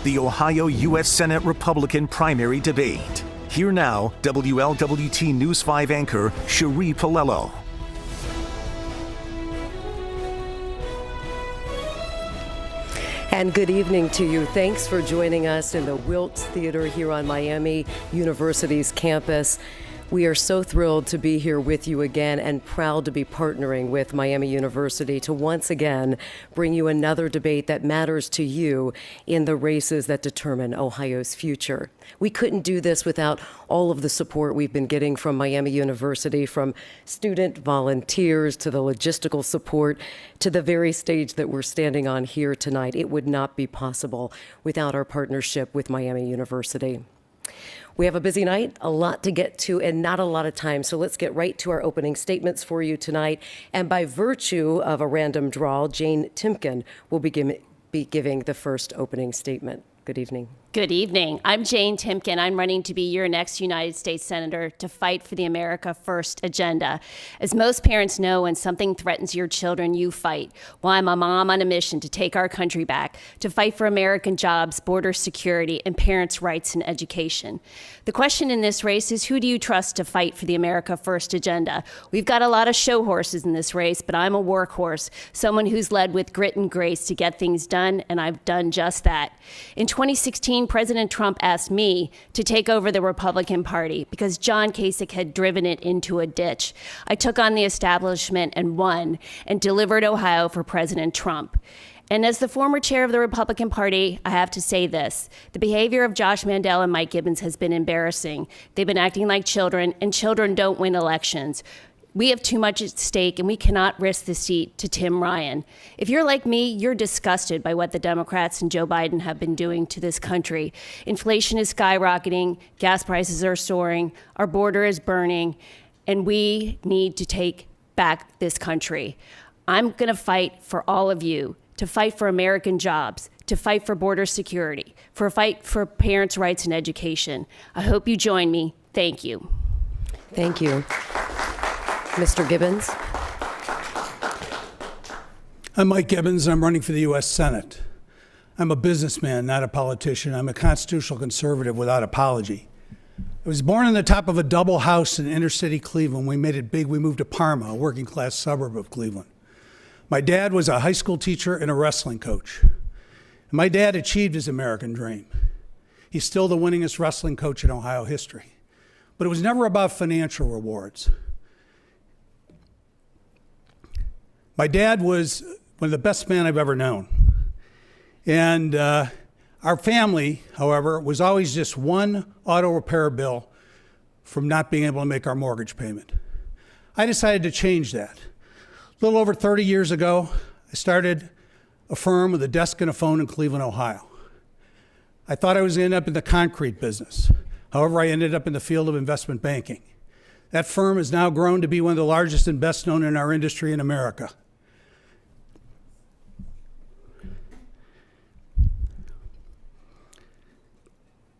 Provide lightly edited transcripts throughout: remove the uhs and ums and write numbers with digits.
the Ohio U.S. Senate Republican primary debate. Here now, WLWT News 5 anchor Cherie Palello. And good evening to you. Thanks for joining us in the Wiltz Theater here on Miami University's campus. We are so thrilled to be here with you again and proud to be partnering with Miami University to once again bring you another debate that matters to you in the races that determine Ohio's future. We couldn't do this without all of the support we've been getting from Miami University, from student volunteers to the logistical support to the very stage that we're standing on here tonight. It would not be possible without our partnership with Miami University. We have a busy night, a lot to get to, and not a lot of time. So let's get right to our opening statements for you tonight. And by virtue of a random draw, Jane Timken will be giving the first opening statement. Good evening. Good evening. I'm Jane Timken. I'm running to be your next United States Senator to fight for the America First agenda. As most parents know, when something threatens your children, you fight. Well, I'm a mom on a mission to take our country back, to fight for American jobs, border security, and parents' rights in education. The question in this race is, who do you trust to fight for the America First agenda? We've got a lot of show horses in this race, but I'm a workhorse, someone who's led with grit and grace to get things done, and I've done just that. In 2016, President Trump asked me to take over the Republican Party because John Kasich had driven it into a ditch. I took on the establishment and won and delivered Ohio for President Trump. And as the former chair of the Republican Party, I have to say this. The behavior of Josh Mandel and Mike Gibbons has been embarrassing. They've been acting like children, and children don't win elections. We have too much at stake, and we cannot risk the seat to Tim Ryan. If you're like me, you're disgusted by what the Democrats and Joe Biden have been doing to this country. Inflation is skyrocketing, gas prices are soaring, our border is burning, and we need to take back this country. I'm going to fight for all of you, to fight for American jobs, to fight for border security, for a fight for parents' rights in education. I hope you join me. Thank you. Thank you. Mr. Gibbons. I'm Mike Gibbons. I'm running for the U.S. Senate. I'm a businessman, not a politician. I'm a constitutional conservative without apology. I was born in the top of a double house in inner city Cleveland. We made it big. We moved to Parma, a working class suburb of Cleveland. My dad was a high school teacher and a wrestling coach. And my dad achieved his American dream. He's still the winningest wrestling coach in Ohio history. But it was never about financial rewards. My dad was one of the best men I've ever known. And our family, however, was always just one auto repair bill from not being able to make our mortgage payment. I decided to change that. A little over 30 years ago, I started a firm with a desk and a phone in Cleveland, Ohio. I thought I was going to end up in the concrete business. However, I ended up in the field of investment banking. That firm has now grown to be one of the largest and best known in our industry in America.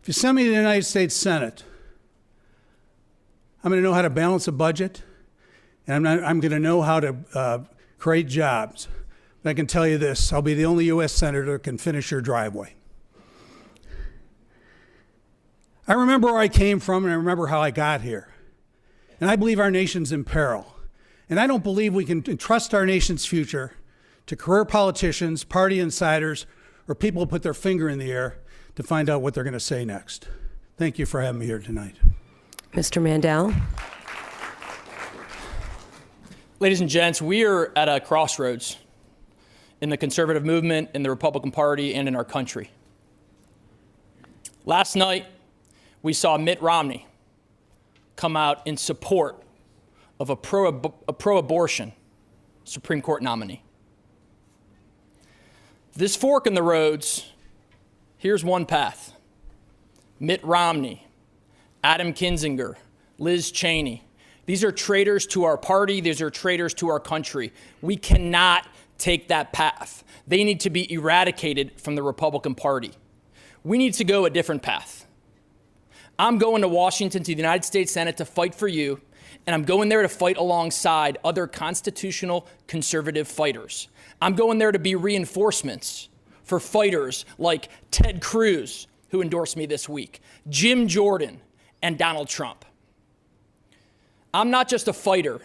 If you send me to the United States Senate, I'm going to know how to balance a budget, and I'm going to know how to create jobs. But I can tell you this, I'll be the only U.S. Senator that can finish your driveway. I remember where I came from, and I remember how I got here. And I believe our nation's in peril. And I don't believe we can entrust our nation's future to career politicians, party insiders, or people who put their finger in the air to find out what they're going to say next. Thank you for having me here tonight. Mr. Mandel. Ladies and gents, we are at a crossroads in the conservative movement, in the Republican Party, and in our country. Last night, we saw Mitt Romney come out in support of a pro-abortion Supreme Court nominee. This fork in the roads, here's one path. Mitt Romney, Adam Kinzinger, Liz Cheney. These are traitors to our party. These are traitors to our country. We cannot take that path. They need to be eradicated from the Republican Party. We need to go a different path. I'm going to Washington to the United States Senate to fight for you, and I'm going there to fight alongside other constitutional conservative fighters. I'm going there to be reinforcements for fighters like Ted Cruz, who endorsed me this week, Jim Jordan, and Donald Trump. I'm not just a fighter,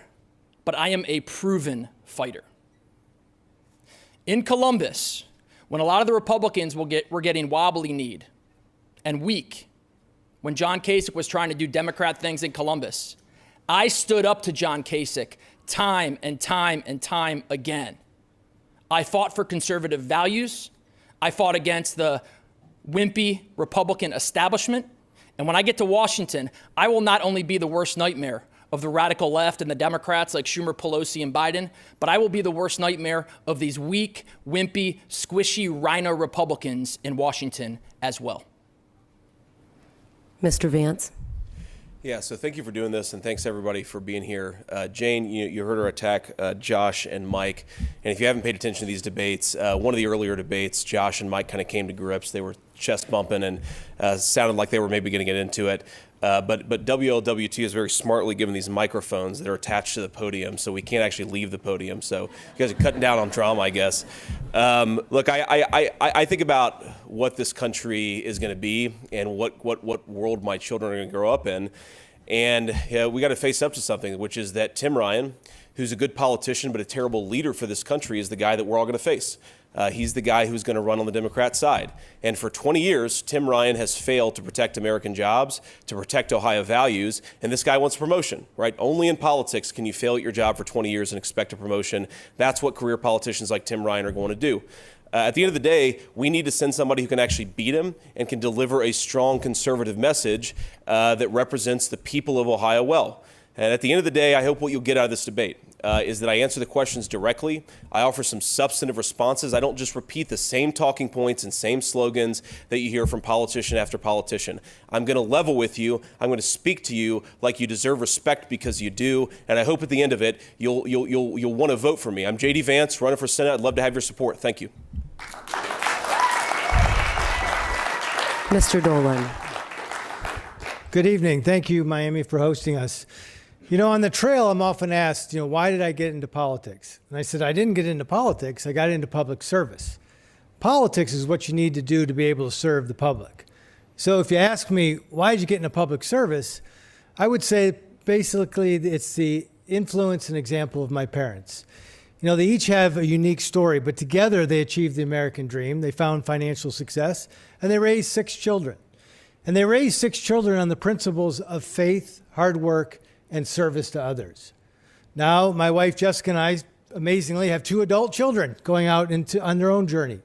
but I am a proven fighter. In Columbus, when a lot of the Republicans were getting wobbly-kneed and weak, when John Kasich was trying to do Democrat things in Columbus, I stood up to John Kasich time and time and time again. I fought for conservative values. I fought against the wimpy Republican establishment. And when I get to Washington, I will not only be the worst nightmare of the radical left and the Democrats like Schumer, Pelosi, and Biden, but I will be the worst nightmare of these weak, wimpy, squishy rhino Republicans in Washington as well. Mr. Vance. Yeah, so thank you for doing this, and thanks everybody for being here. Jane, you heard her attack Josh and Mike, and if you haven't paid attention to these debates, one of the earlier debates, Josh and Mike kind of came to grips. They were chest bumping and sounded like they were maybe going to get into it. But WLWT is very smartly given these microphones that are attached to the podium, so we can't actually leave the podium. So you guys are cutting down on drama, I guess. Look, I think about what this country is going to be and what world my children are going to grow up in. And we got to face up to something, which is that Tim Ryan, who's a good politician but a terrible leader for this country, is the guy that we're all going to face. He's the guy who's going to run on the Democrat side. And for 20 years, Tim Ryan has failed to protect American jobs, to protect Ohio values, and this guy wants promotion, right? Only in politics can you fail at your job for 20 years and expect a promotion. That's what career politicians like Tim Ryan are going to do. At the end of the day, we need to send somebody who can actually beat him and can deliver a strong conservative message that represents the people of Ohio well. And at the end of the day, I hope what you'll get out of this debate is that I answer the questions directly. I offer some substantive responses. I don't just repeat the same talking points and same slogans that you hear from politician after politician. I'm going to level with you. I'm going to speak to you like you deserve respect, because you do. And I hope at the end of it, you'll want to vote for me. I'm J.D. Vance, running for Senate. I'd love to have your support. Thank you. Mr. Dolan. Good evening. Thank you, Miami, for hosting us. You know, on the trail, I'm often asked, why did I get into politics? And I said, I didn't get into politics. I got into public service. Politics is what you need to do to be able to serve the public. So if you ask me, why did you get into public service? I would say basically it's the influence and example of my parents. They each have a unique story, but together they achieved the American dream. They found financial success, and they raised 6 children. And they raised 6 children on the principles of faith, hard work, and service to others. Now, my wife Jessica and I, amazingly, have 2 adult children going out on their own journey.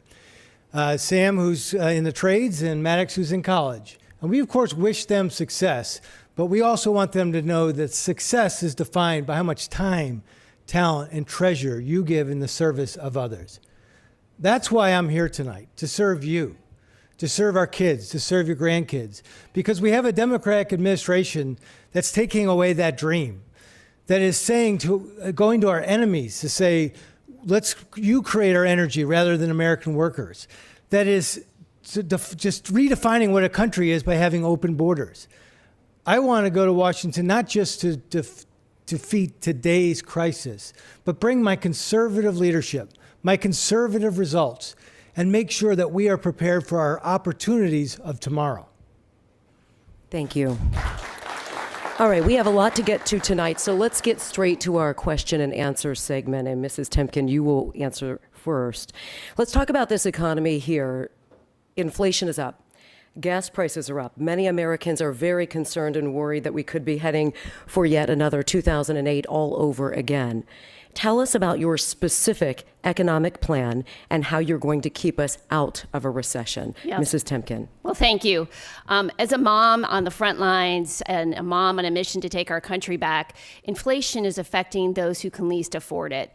Sam, who's in the trades, and Maddox, who's in college. And we, of course, wish them success, but we also want them to know that success is defined by how much time, talent, and treasure you give in the service of others. That's why I'm here tonight, to serve you, to serve our kids, to serve your grandkids, because we have a Democratic administration that's taking away that dream, that is saying going to our enemies to say, you create our energy rather than American workers. That is just redefining what a country is by having open borders. I want to go to Washington not just to defeat today's crisis, but bring my conservative leadership, my conservative results, and make sure that we are prepared for our opportunities of tomorrow. Thank you. All right, we have a lot to get to tonight, so let's get straight to our question and answer segment. And Mrs. Temkin, you will answer first. Let's talk about this economy here. Inflation is up. Gas prices are up. Many Americans are very concerned and worried that we could be heading for yet another 2008 all over again. Tell us about your specific economic plan and how you're going to keep us out of a recession. Yes. Mrs. Temkin. Well, thank you. As a mom on the front lines and a mom on a mission to take our country back, inflation is affecting those who can least afford it.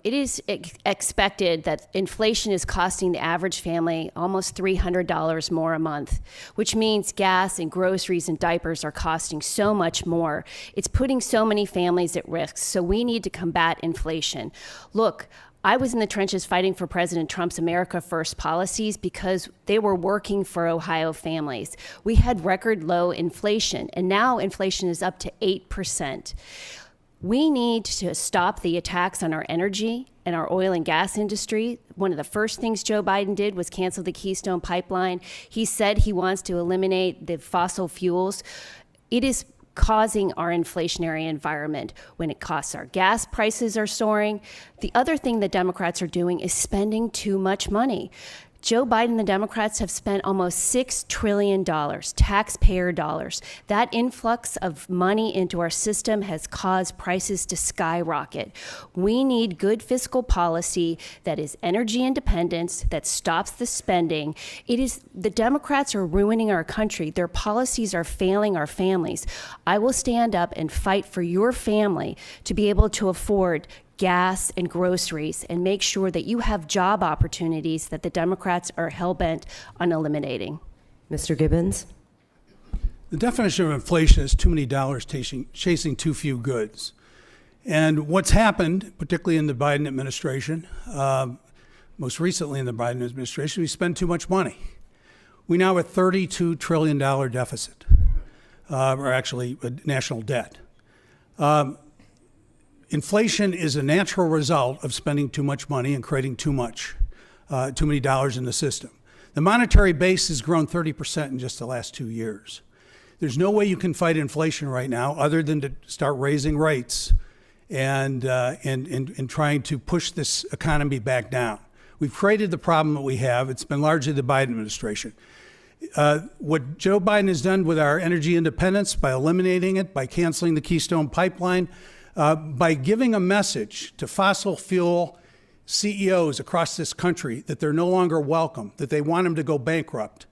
It is expected that inflation is costing the average family almost $300 more a month, which means gas and groceries and diapers are costing so much more. It's putting so many families at risk. So we need to combat inflation. Look, I was in the trenches fighting for President Trump's America First policies because they were working for Ohio families. We had record low inflation, and now inflation is up to 8%. We need to stop the attacks on our energy and our oil and gas industry. One of the first things Joe Biden did was cancel the Keystone Pipeline. He said he wants to eliminate the fossil fuels. It is causing our inflationary environment when it costs. Our gas prices are soaring. The other thing the Democrats are doing is spending too much money. Joe Biden and the Democrats have spent almost $6 trillion, taxpayer dollars. That influx of money into our system has caused prices to skyrocket. We need good fiscal policy that is energy independence, that stops the spending. The Democrats are ruining our country. Their policies are failing our families. I will stand up and fight for your family to be able to afford gas and groceries and make sure that you have job opportunities that the Democrats are hell-bent on eliminating. Mr. Gibbons? The definition of inflation is too many dollars chasing too few goods. And what's happened, particularly in the Biden administration, most recently in the Biden administration, we spend too much money. We now have a $32 trillion deficit, or actually a national debt. Inflation is a natural result of spending too much money and creating too many dollars in the system. The monetary base has grown 30% in just the last 2 years. There's no way you can fight inflation right now other than to start raising rates and trying to push this economy back down. We've created the problem that we have. It's been largely the Biden administration. What Joe Biden has done with our energy independence, by eliminating it, by canceling the Keystone Pipeline, by giving a message to fossil fuel CEOs across this country that they're no longer welcome, that they want them to go bankrupt.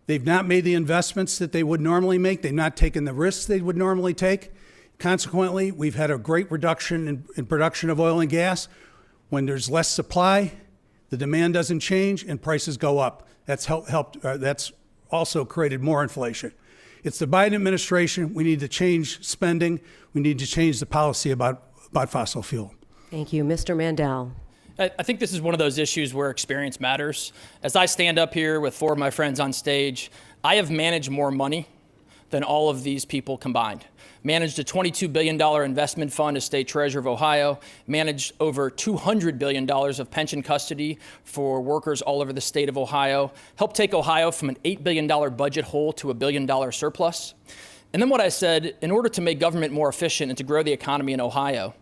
They've not made the investments that they would normally make. They've not taken the risks they would normally take. Consequently, we've had a great reduction in production of oil and gas. When there's less supply, the demand doesn't change and prices go up. That's that's also created more inflation. It's the Biden administration. We need to change spending. We need to change the policy about fossil fuel. Thank you. Mr. Mandel. I think this is one of those issues where experience matters. As I stand up here with four of my friends on stage, I have managed more money than all of these people combined. Managed a $22 billion investment fund as state treasurer of Ohio, managed over $200 billion of pension custody for workers all over the state of Ohio, helped take Ohio from an $8 billion budget hole to a $1 billion surplus. And then what I said, in order to make government more efficient and to grow the economy in Ohio,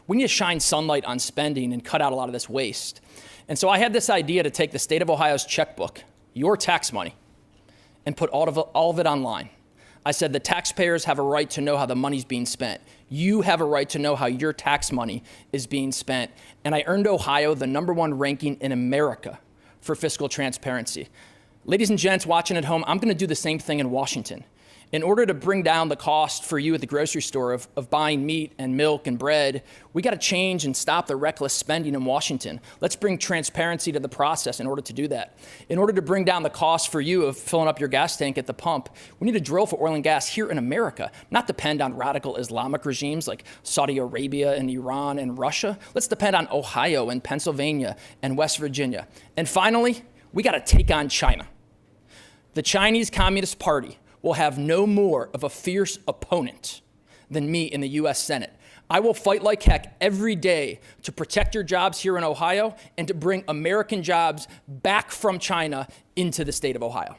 we need to shine sunlight on spending and cut out a lot of this waste. And so I had this idea to take the state of Ohio's checkbook, your tax money, and put all of it online. I said the taxpayers have a right to know how the money's being spent. You have a right to know how your tax money is being spent. And I earned Ohio the #1 ranking in America for fiscal transparency. Ladies and gents watching at home, I'm going to do the same thing in Washington. In order to bring down the cost for you at the grocery store of buying meat and milk and bread, we got to change and stop the reckless spending in Washington. Let's bring transparency to the process in order to do that. In order to bring down the cost for you of filling up your gas tank at the pump, we need to drill for oil and gas here in America, not depend on radical Islamic regimes like Saudi Arabia and Iran and Russia. Let's depend on Ohio and Pennsylvania and West Virginia. And finally, we got to take on China. The Chinese Communist Party will have no more of a fierce opponent than me in the U.S. Senate. I will fight like heck every day to protect your jobs here in Ohio and to bring American jobs back from China into the state of Ohio.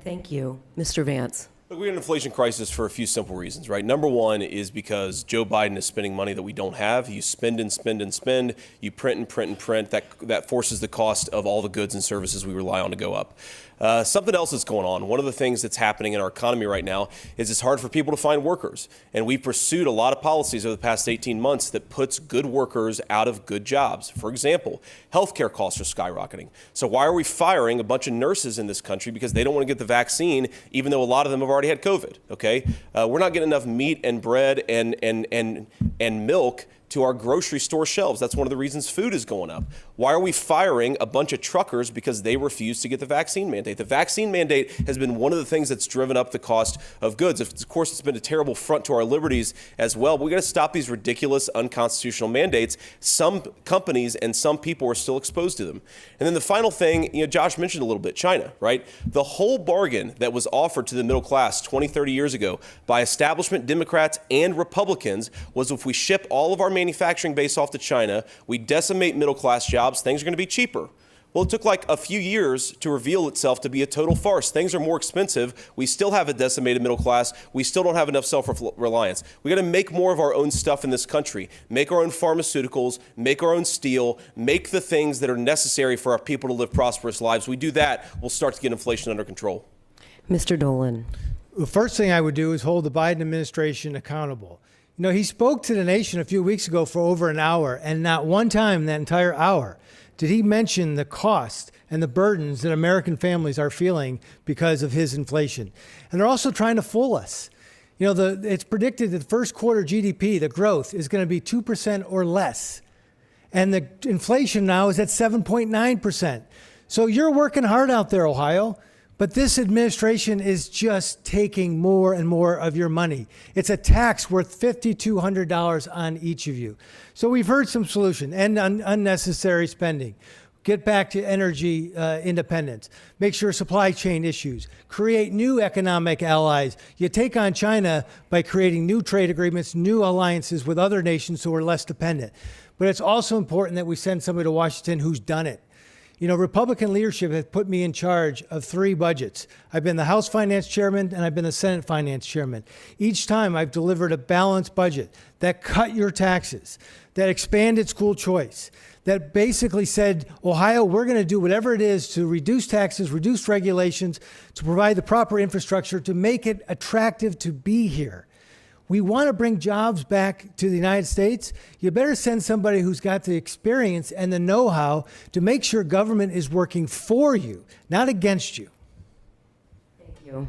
Thank you. Mr. Vance. Look, we have an inflation crisis for a few simple reasons, right? Number one is because Joe Biden is spending money that we don't have. You spend and spend and spend. You print and print and print. That forces the cost of all the goods and services we rely on to go up. Something else that's going on. One of the things that's happening in our economy right now is it's hard for people to find workers. And we pursued a lot of policies over the past 18 months that puts good workers out of good jobs. For example, healthcare costs are skyrocketing. So why are we firing a bunch of nurses in this country because they don't want to get the vaccine, even though a lot of them have already had COVID? Okay, we're not getting enough meat and bread and milk to our grocery store shelves. That's one of the reasons food is going up. Why are we firing a bunch of truckers because they refuse to get the vaccine mandate? The vaccine mandate has been one of the things that's driven up the cost of goods. Of course, it's been a terrible affront to our liberties as well. But we got to stop these ridiculous, unconstitutional mandates. Some companies and some people are still exposed to them. And then the final thing, Josh mentioned a little bit, China, right? The whole bargain that was offered to the middle class 20, 30 years ago by establishment Democrats and Republicans was if we ship all of our manufacturing base off to China, we decimate middle class jobs, things are going to be cheaper. Well, it took like a few years to reveal itself to be a total farce. Things are more expensive. We still have a decimated middle class. We still don't have enough self-reliance. We got to make more of our own stuff in this country, make our own pharmaceuticals, make our own steel, make the things that are necessary for our people to live prosperous lives. We do that, we'll start to get inflation under control. Mr. Dolan. The first thing I would do is hold the Biden administration accountable. He spoke to the nation a few weeks ago for over an hour, and not one time in that entire hour did he mention the cost and the burdens that American families are feeling because of his inflation. And they're also trying to fool us. It's predicted that the first quarter GDP, the growth, is going to be 2% or less. And the inflation now is at 7.9%. So you're working hard out there, Ohio. But this administration is just taking more and more of your money. It's a tax worth $5,200 on each of you. So we've heard some solution, end unnecessary spending, get back to energy independence, make sure supply chain issues, create new economic allies. You take on China by creating new trade agreements, new alliances with other nations who are less dependent. But it's also important that we send somebody to Washington who's done it. Republican leadership has put me in charge of 3 budgets. I've been the House Finance Chairman and I've been the Senate Finance Chairman. Each time I've delivered a balanced budget that cut your taxes, that expanded school choice, that basically said, Ohio, we're going to do whatever it is to reduce taxes, reduce regulations, to provide the proper infrastructure, to make it attractive to be here. We want to bring jobs back to the United States. You better send somebody who's got the experience and the know-how to make sure government is working for you, not against you. Thank you.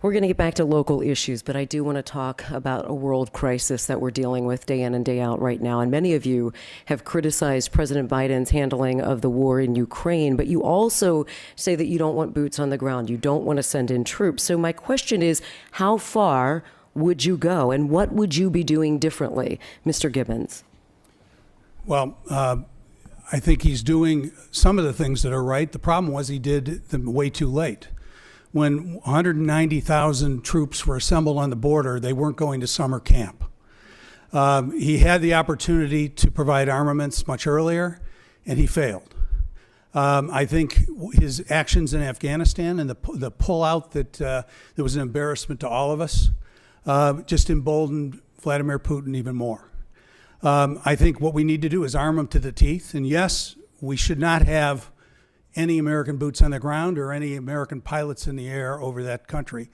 We're going to get back to local issues, but I do want to talk about a world crisis that we're dealing with day in and day out right now. And many of you have criticized President Biden's handling of the war in Ukraine, but you also say that you don't want boots on the ground. You don't want to send in troops. So my question is, how far would you go, and what would you be doing differently, Mr. Gibbons? Well, I think he's doing some of the things that are right. The problem was he did them way too late. When 190,000 troops were assembled on the border, they weren't going to summer camp. He had the opportunity to provide armaments much earlier, and he failed. I think his actions in Afghanistan and the pullout that was an embarrassment to all of us just emboldened Vladimir Putin even more. I think what we need to do is arm him to the teeth. And yes, we should not have any American boots on the ground or any American pilots in the air over that country.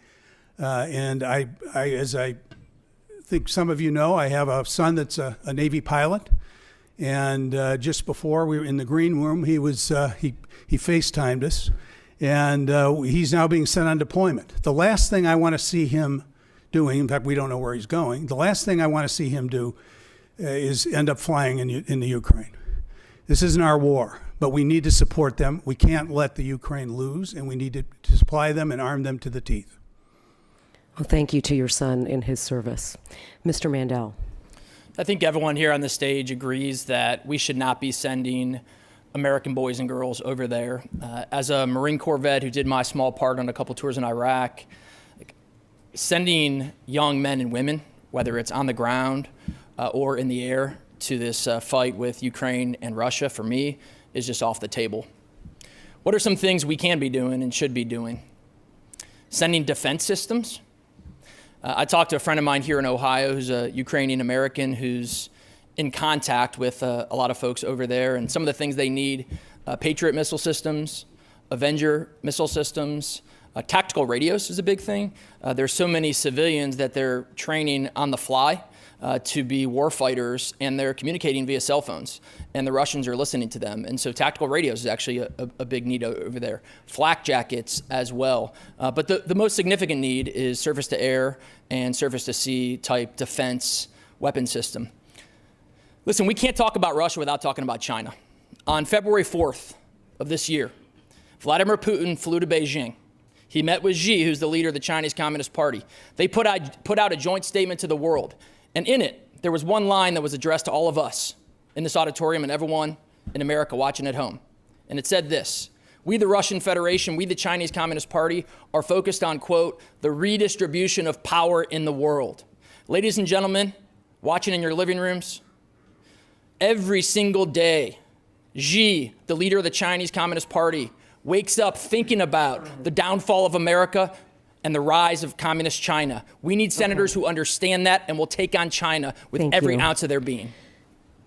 And I, as I think some of you know, I have a son that's a Navy pilot. And just before we were in the green room, he FaceTimed us. And he's now being sent on deployment. The last thing I want to see him doing, in fact, we don't know where he's going. The last thing I want to see him do is end up flying in the Ukraine. This isn't our war, but we need to support them. We can't let the Ukraine lose, and we need to supply them and arm them to the teeth. Well, thank you to your son in his service. Mr. Mandel. I think everyone here on the stage agrees that we should not be sending American boys and girls over there. As a Marine Corps vet who did my small part on a couple tours in Iraq, sending young men and women, whether it's on the ground or in the air, to this fight with Ukraine and Russia, for me, is just off the table. What are some things we can be doing and should be doing? Sending defense systems. I talked to a friend of mine here in Ohio who's a Ukrainian American who's in contact with a lot of folks over there, and some of the things they need: Patriot missile systems, Avenger missile systems. Tactical radios is a big thing. There's so many civilians that they're training on the fly to be warfighters, and they're communicating via cell phones, and the Russians are listening to them. And so tactical radios is actually a big need over there. Flak jackets as well. But the most significant need is surface-to-air and surface-to-sea type defense weapon system. Listen, we can't talk about Russia without talking about China. On February 4th of this year, Vladimir Putin flew to Beijing. He met with Xi, who's the leader of the Chinese Communist Party. They put out a joint statement to the world. And in it, there was one line that was addressed to all of us in this auditorium and everyone in America watching at home. And it said this: we, the Russian Federation, we, the Chinese Communist Party, are focused on, quote, the redistribution of power in the world. Ladies and gentlemen, watching in your living rooms, every single day, Xi, the leader of the Chinese Communist Party, wakes up thinking about the downfall of America and the rise of communist China. We need senators who understand that and will take on China with every ounce of their being.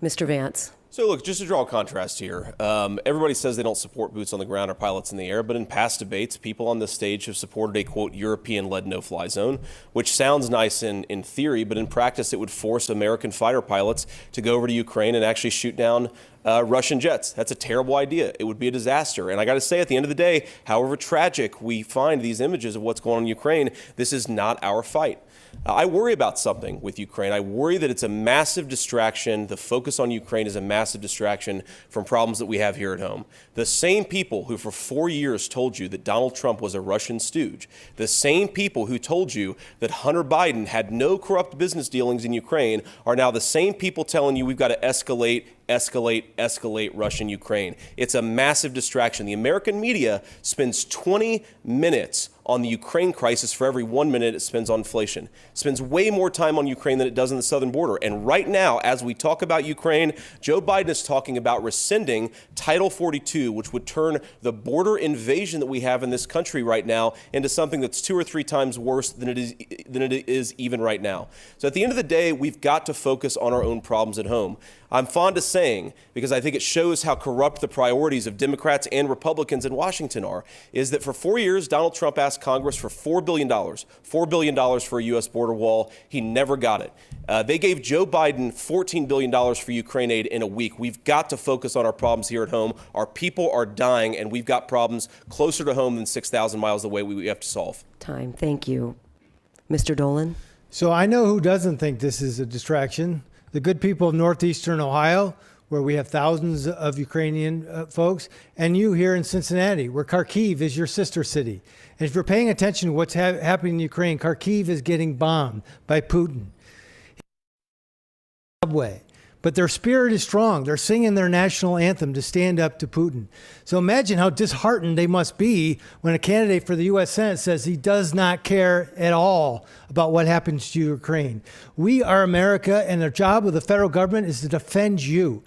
Mr. Vance. So look, just to draw a contrast here, everybody says they don't support boots on the ground or pilots in the air, but in past debates, people on this stage have supported a, quote, European-led no-fly zone, which sounds nice in theory, but in practice it would force American fighter pilots to go over to Ukraine and actually shoot down Russian jets. That's a terrible idea. It would be a disaster. And I got to say, at the end of the day, however tragic we find these images of what's going on in Ukraine, this is not our fight. I worry about something with Ukraine. I worry that it's a massive distraction. The focus on Ukraine is a massive distraction from problems that we have here at home. The same people who for 4 years told you that Donald Trump was a Russian stooge, the same people who told you that Hunter Biden had no corrupt business dealings in Ukraine are now the same people telling you we've got to escalate Russia-Ukraine. It's a massive distraction. The American media spends 20 minutes on the Ukraine crisis for every 1 minute it spends on inflation. It spends way more time on Ukraine than it does on the southern border. And right now, as we talk about Ukraine, Joe Biden is talking about rescinding Title 42, which would turn the border invasion that we have in this country right now into something that's 2 or 3 times worse than it is even right now. So at the end of the day, we've got to focus on our own problems at home. I'm fond of saying, because I think it shows how corrupt the priorities of Democrats and Republicans in Washington are, is that for 4 years, Donald Trump asked Congress for $4 billion for a U.S. border wall. He never got it. They gave Joe Biden $14 billion for Ukraine aid in a week. We've got to focus on our problems here at home. Our people are dying, and we've got problems closer to home than 6,000 miles away we have to solve. Time. Thank you. Mr. Dolan? So I know who doesn't think this is a distraction. The good people of northeastern Ohio, where we have thousands of Ukrainian folks, and you here in Cincinnati, where Kharkiv is your sister city. And if you're paying attention to what's happening in Ukraine, Kharkiv is getting bombed by Putin. But their spirit is strong. They're singing their national anthem to stand up to Putin. So imagine how disheartened they must be when a candidate for the U.S. Senate says he does not care at all about what happens to Ukraine. We are America, and the job of the federal government is to defend you.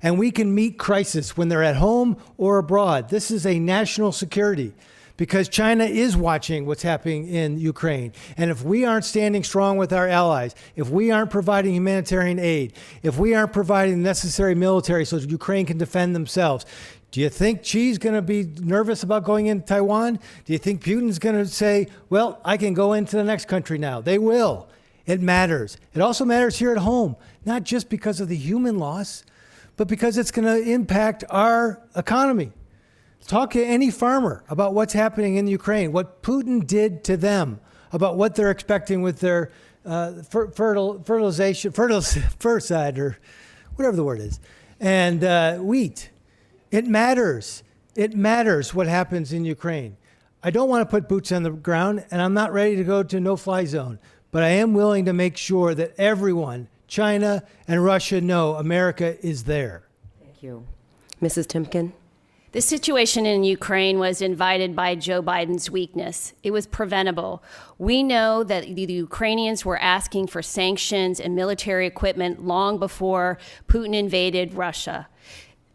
And we can meet crisis when they're at home or abroad. This is a national security, because China is watching what's happening in Ukraine. And if we aren't standing strong with our allies, if we aren't providing humanitarian aid, if we aren't providing the necessary military so that Ukraine can defend themselves, do you think Xi's going to be nervous about going into Taiwan? Do you think Putin's going to say, well, I can go into the next country now? They will. It matters. It also matters here at home, not just because of the human loss, but because it's going to impact our economy. Talk to any farmer about what's happening in Ukraine, what Putin did to them, about what they're expecting with their ferticide, or whatever the word is, and wheat. It matters. It matters what happens in Ukraine. I don't want to put boots on the ground, and I'm not ready to go to no-fly zone, but I am willing to make sure that everyone, China and Russia, know America is there. Thank you. Mrs. Timken? The situation in Ukraine was invited by Joe Biden's weakness. It was preventable. We know that the Ukrainians were asking for sanctions and military equipment long before Putin invaded Russia.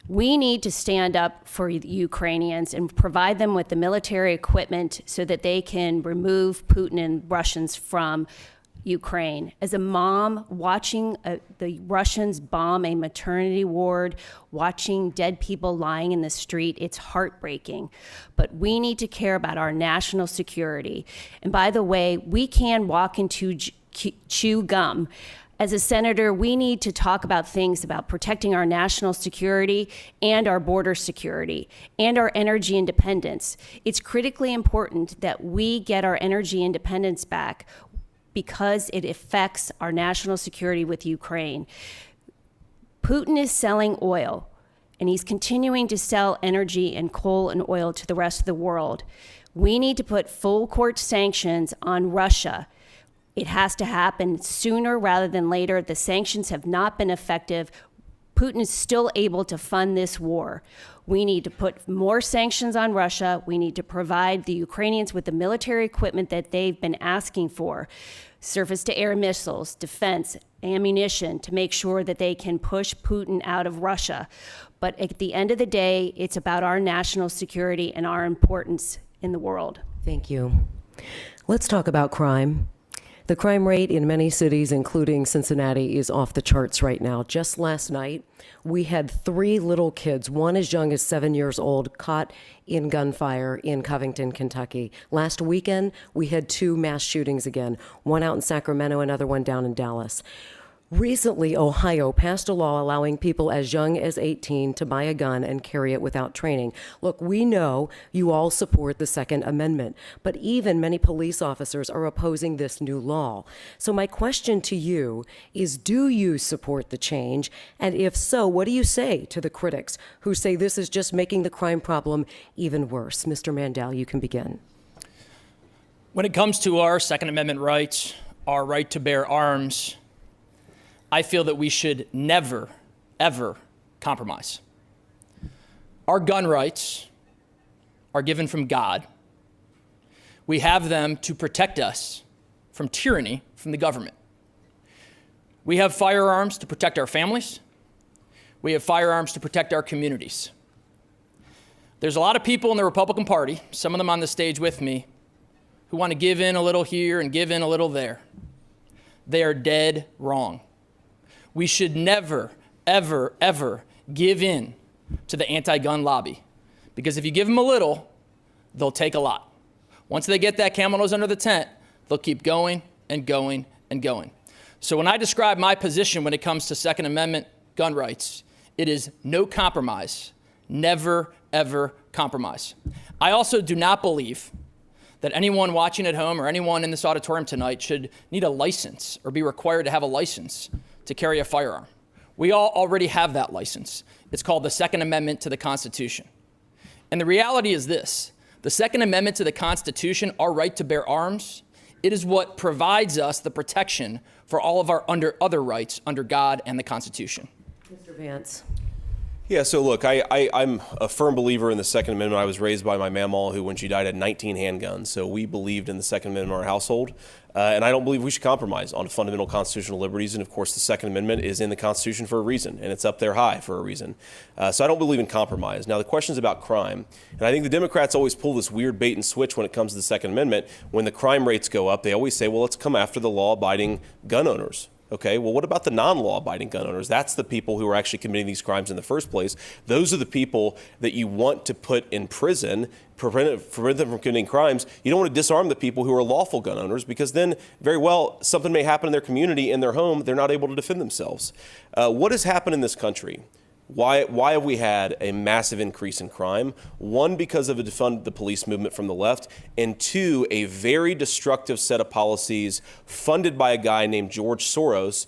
We need to stand up for the Ukrainians and provide them with the military equipment so that they can remove Putin and Russians from Ukraine. As a mom, watching the Russians bomb a maternity ward, watching dead people lying in the street, it's heartbreaking. But we need to care about our national security. And by the way, we can walk into chew gum. As a senator, we need to talk about things about protecting our national security and our border security and our energy independence. It's critically important that we get our energy independence back, because it affects our national security with Ukraine. Putin is selling oil, and he's continuing to sell energy and coal and oil to the rest of the world. We need to put full court sanctions on Russia. It has to happen sooner rather than later. The sanctions have not been effective. Putin is still able to fund this war. We need to put more sanctions on Russia. We need to provide the Ukrainians with the military equipment that they've been asking for, surface-to-air missiles, defense, ammunition, to make sure that they can push Putin out of Russia. But at the end of the day, it's about our national security and our importance in the world. Thank you. Let's talk about crime. The crime rate in many cities, including Cincinnati, is off the charts right now. Just last night, we had 3 little kids, one as young as 7 years old, caught in gunfire in Covington, Kentucky. Last weekend, we had 2 mass shootings again, one out in Sacramento, another one down in Dallas. Recently, Ohio passed a law allowing people as young as 18 to buy a gun and carry it without training. Look, we know you all support the Second Amendment, but even many police officers are opposing this new law. So my question to you is, do you support the change? And if so, what do you say to the critics who say this is just making the crime problem even worse? Mr. Mandel, you can begin. When it comes to our Second Amendment rights, our right to bear arms, I feel that we should never, ever compromise. Our gun rights are given from God. We have them to protect us from tyranny from the government. We have firearms to protect our families. We have firearms to protect our communities. There's a lot of people in the Republican Party, some of them on the stage with me, who want to give in a little here and give in a little there. They are dead wrong. We should never, ever, ever give in to the anti-gun lobby, because if you give them a little, they'll take a lot. Once they get that camel nose under the tent, they'll keep going and going and going. So when I describe my position when it comes to Second Amendment gun rights, it is no compromise, never, ever compromise. I also do not believe that anyone watching at home or anyone in this auditorium tonight should need a license or be required to have a license to carry a firearm. We all already have that license. It's called the Second Amendment to the Constitution. And the reality is this: the Second Amendment to the Constitution, our right to bear arms, it is what provides us the protection for all of our other rights under God and the Constitution. Mr. Vance. Yeah, so look, I'm a firm believer in the Second Amendment. I was raised by my mamaw, who, when she died, had 19 handguns. So we believed in the Second Amendment in our household. And I don't believe we should compromise on fundamental constitutional liberties. And of course, the Second Amendment is in the Constitution for a reason, and it's up there high for a reason. So I don't believe in compromise. Now, the question is about crime. And I think the Democrats always pull this weird bait and switch when it comes to the Second Amendment. When the crime rates go up, they always say, well, let's come after the law-abiding gun owners. Okay, well, what about the non-law-abiding gun owners? That's the people who are actually committing these crimes in the first place. Those are the people that you want to put in prison, prevent them from committing crimes. You don't want to disarm the people who are lawful gun owners, because then very well something may happen in their community, in their home. They're not able to defend themselves. What has happened in this country? Why have we had a massive increase in crime? One, because of a defund the police movement from the left, and two, a very destructive set of policies funded by a guy named George Soros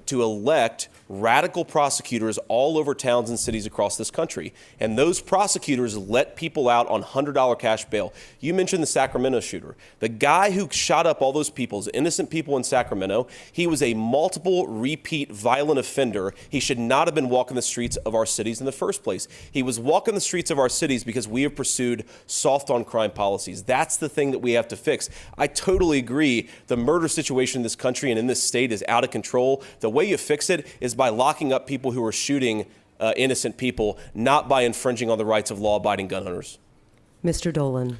to elect radical prosecutors all over towns and cities across this country. And those prosecutors let people out on $100 cash bail. You mentioned the Sacramento shooter. The guy who shot up all those people, innocent people in Sacramento, he was a multiple repeat violent offender. He should not have been walking the streets of our cities in the first place. He was walking the streets of our cities because we have pursued soft on crime policies. That's the thing that we have to fix. I totally agree. The murder situation in this country and in this state is out of control. The way you fix it is by locking up people who are shooting innocent people, not by infringing on the rights of law-abiding gun owners. Mr. Dolan.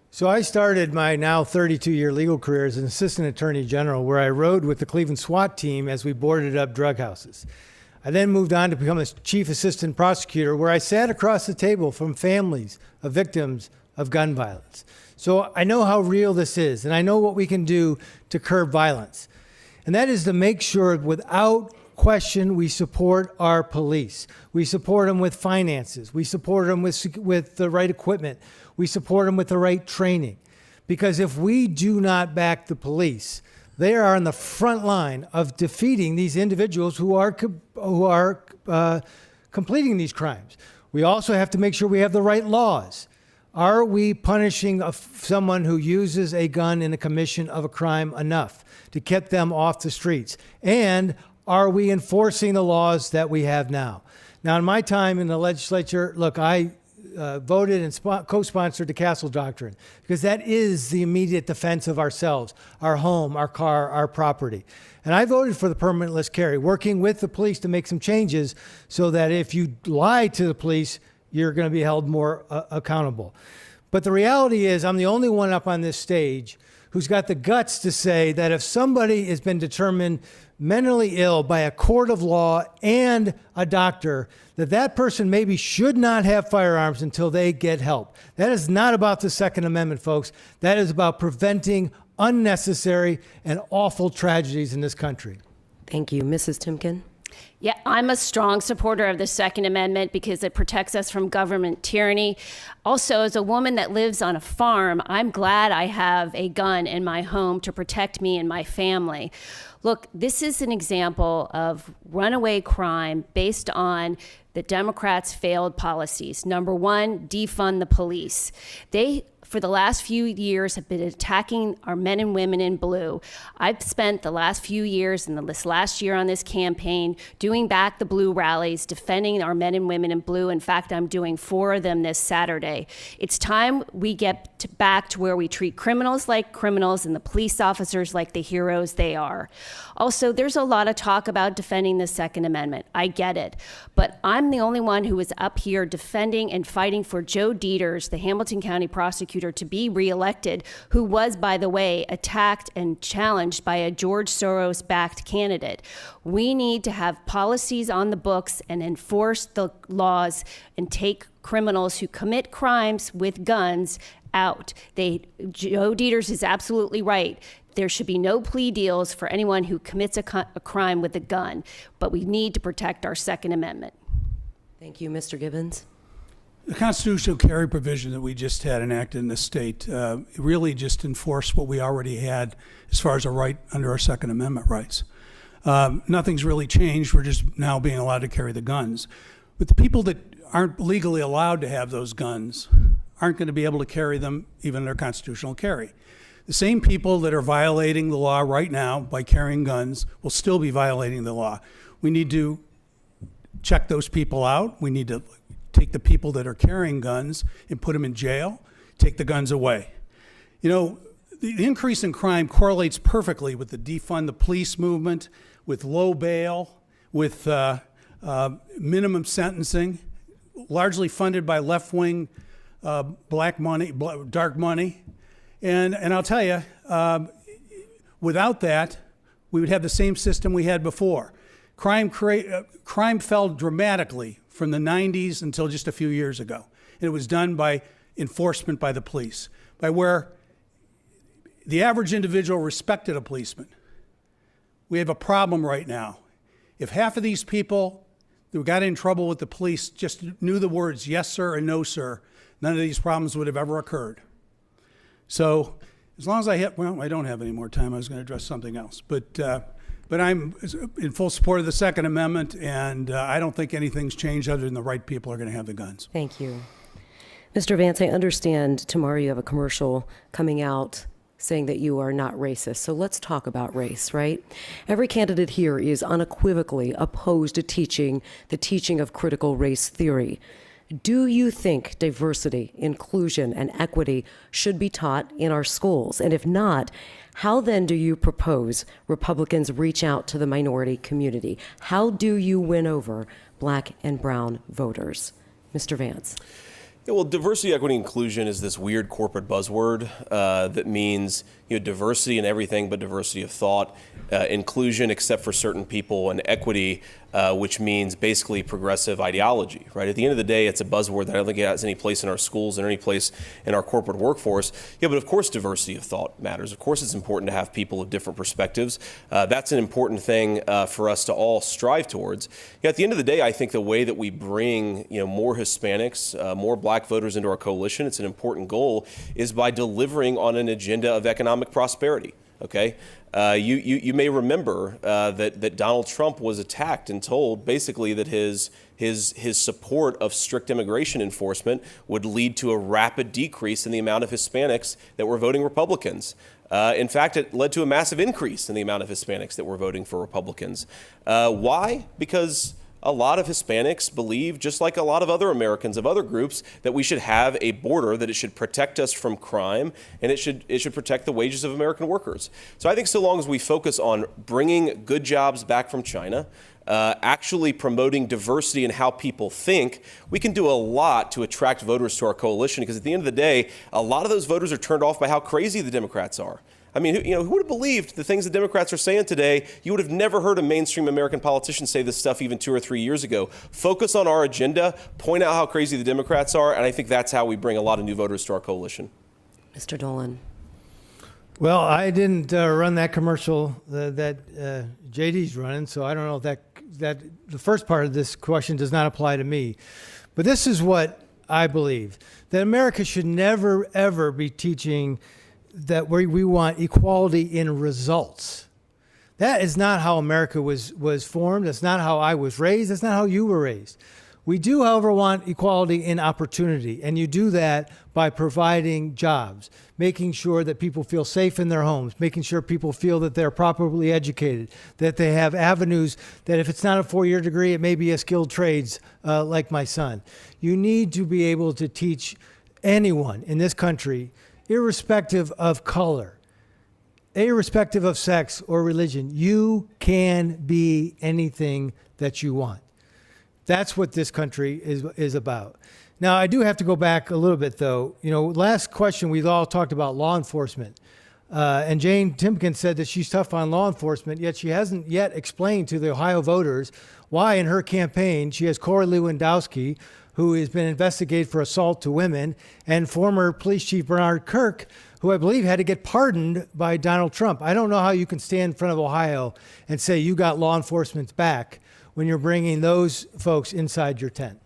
So I started my now 32-year legal career as an assistant attorney general, where I rode with the Cleveland SWAT team as we boarded up drug houses. I then moved on to become a chief assistant prosecutor, where I sat across the table from families of victims of gun violence. So I know how real this is, and I know what we can do to curb violence. And that is to make sure, without question, we support our police. We support them with finances. We support them with the right equipment. We support them with the right training. Because if we do not back the police, they are on the front line of defeating these individuals who are completing these crimes. We also have to make sure we have the right laws. Are we punishing someone who uses a gun in the commission of a crime enough to get them off the streets? And are we enforcing the laws that we have now? Now, in my time in the legislature, look, I voted and co-sponsored the Castle Doctrine because that is the immediate defense of ourselves, our home, our car, our property. And I voted for the permitless carry, working with the police to make some changes so that if you lie to the police, you're going to be held more accountable. But the reality is I'm the only one up on this stage who's got the guts to say that if somebody has been determined mentally ill by a court of law and a doctor, that person maybe should not have firearms until they get help. That is not about the Second Amendment, folks. That is about preventing unnecessary and awful tragedies in this country. Thank you. Mrs. Timken? Yeah, I'm a strong supporter of the Second Amendment because it protects us from government tyranny. Also, as a woman that lives on a farm, I'm glad I have a gun in my home to protect me and my family. Look, this is an example of runaway crime based on the Democrats' failed policies. Number one, defund the police. They, for the last few years, have been attacking our men and women in blue. I've spent the last few years and this last year on this campaign doing back the blue rallies, defending our men and women in blue. In fact, I'm doing 4 of them this Saturday. It's time we get back to where we treat criminals like criminals and the police officers like the heroes they are. Also, there's a lot of talk about defending the Second Amendment. I get it. But I'm the only one who is up here defending and fighting for Joe Dieters, the Hamilton County prosecutor, to be reelected, who was, by the way, attacked and challenged by a George Soros-backed candidate. We need to have policies on the books and enforce the laws and take criminals who commit crimes with guns out. Joe Dieters is absolutely right. There should be no plea deals for anyone who commits a crime with a gun, but we need to protect our Second Amendment. Thank you. Mr. Gibbons? The constitutional carry provision that we just had enacted in the state really just enforced what we already had as far as a right under our Second Amendment rights. Nothing's really changed. We're just now being allowed to carry the guns. But the people that aren't legally allowed to have those guns aren't going to be able to carry them even under constitutional carry. The same people that are violating the law right now by carrying guns will still be violating the law. We need to check those people out. We need to take the people that are carrying guns and put them in jail, take the guns away. You know, the increase in crime correlates perfectly with the defund the police movement, with low bail, with minimum sentencing, largely funded by left-wing black money, dark money. And I'll tell you, without that, we would have the same system we had before. Crime fell dramatically from the 90s until just a few years ago. And it was done by enforcement by the police, by where the average individual respected a policeman. We have a problem right now. If half of these people who got in trouble with the police just knew the words yes, sir, and no, sir, none of these problems would have ever occurred. So as long as I don't have any more time. I was going to address something else. But I'm in full support of the Second Amendment, and I don't think anything's changed other than the right people are going to have the guns. Thank you. Mr. Vance, I understand tomorrow you have a commercial coming out saying that you are not racist. So let's talk about race, right? Every candidate here is unequivocally opposed to the teaching of critical race theory. Do you think diversity, inclusion, and equity should be taught in our schools? And if not, how then do you propose Republicans reach out to the minority community? How do you win over black and brown voters? Mr. Vance. Yeah, well, diversity, equity, inclusion is this weird corporate buzzword that means diversity in everything but diversity of thought, inclusion except for certain people, and equity, which means basically progressive ideology, right? At the end of the day, it's a buzzword that I don't think it has any place in our schools or any place in our corporate workforce. Yeah, but of course diversity of thought matters. Of course it's important to have people of different perspectives. That's an important thing for us to all strive towards. Yeah, at the end of the day, I think the way that we bring more Hispanics, more black voters into our coalition, it's an important goal, is by delivering on an agenda of economic prosperity. Okay, you may remember that Donald Trump was attacked and told basically that his support of strict immigration enforcement would lead to a rapid decrease in the amount of Hispanics that were voting Republicans. In fact, it led to a massive increase in the amount of Hispanics that were voting for Republicans. Why? Because a lot of Hispanics believe, just like a lot of other Americans of other groups, that we should have a border, that it should protect us from crime, and it should protect the wages of American workers. So I think so long as we focus on bringing good jobs back from China, actually promoting diversity in how people think, we can do a lot to attract voters to our coalition, because at the end of the day, a lot of those voters are turned off by how crazy the Democrats are. I mean, who would have believed the things the Democrats are saying today? You would have never heard a mainstream American politician say this stuff even 2 or 3 years ago. Focus on our agenda, point out how crazy the Democrats are, and I think that's how we bring a lot of new voters to our coalition. Mr. Dolan. Well, I didn't run that commercial that JD's running, so I don't know if that the first part of this question does not apply to me. But this is what I believe, that America should never, ever be teaching that we want equality in results. That is not how America was formed. That's not how I was raised. That's not how you were raised. We do, however, want equality in opportunity, and you do that by providing jobs, making sure that people feel safe in their homes, making sure people feel that they're properly educated, that they have avenues, that if it's not a 4-year degree, it may be a skilled trades like my son. You need to be able to teach anyone in this country, irrespective of color, irrespective of sex or religion, you can be anything that you want. That's what this country is about. Now, I do have to go back a little bit, though. Last question, we all talked about law enforcement. And Jane Timken said that she's tough on law enforcement, yet she hasn't yet explained to the Ohio voters why in her campaign she has Corey Lewandowski, who has been investigated for assault to women, and former police chief Bernard Kirk, who I believe had to get pardoned by Donald Trump. I don't know how you can stand in front of Ohio and say you got law enforcement's back when you're bringing those folks inside your tent.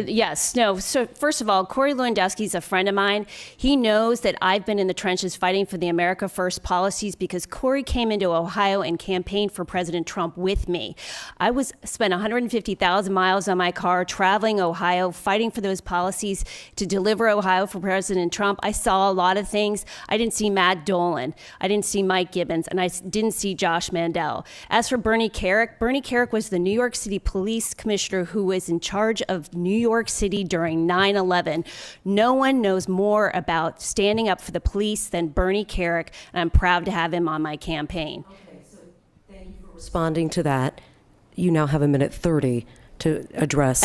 Yes. No. So first of all, Corey Lewandowski is a friend of mine. He knows that I've been in the trenches fighting for the America First policies because Corey came into Ohio and campaigned for President Trump with me. I spent 150,000 miles on my car traveling Ohio, fighting for those policies to deliver Ohio for President Trump. I saw a lot of things. I didn't see Matt Dolan. I didn't see Mike Gibbons, and I didn't see Josh Mandel. As for Bernie Kerik was the New York City police commissioner who was in charge of New York City during 9/11. No one knows more about standing up for the police than Bernie Kerik, and I'm proud to have him on my campaign. Okay, so thank you for responding to that. You now have 1:30 to address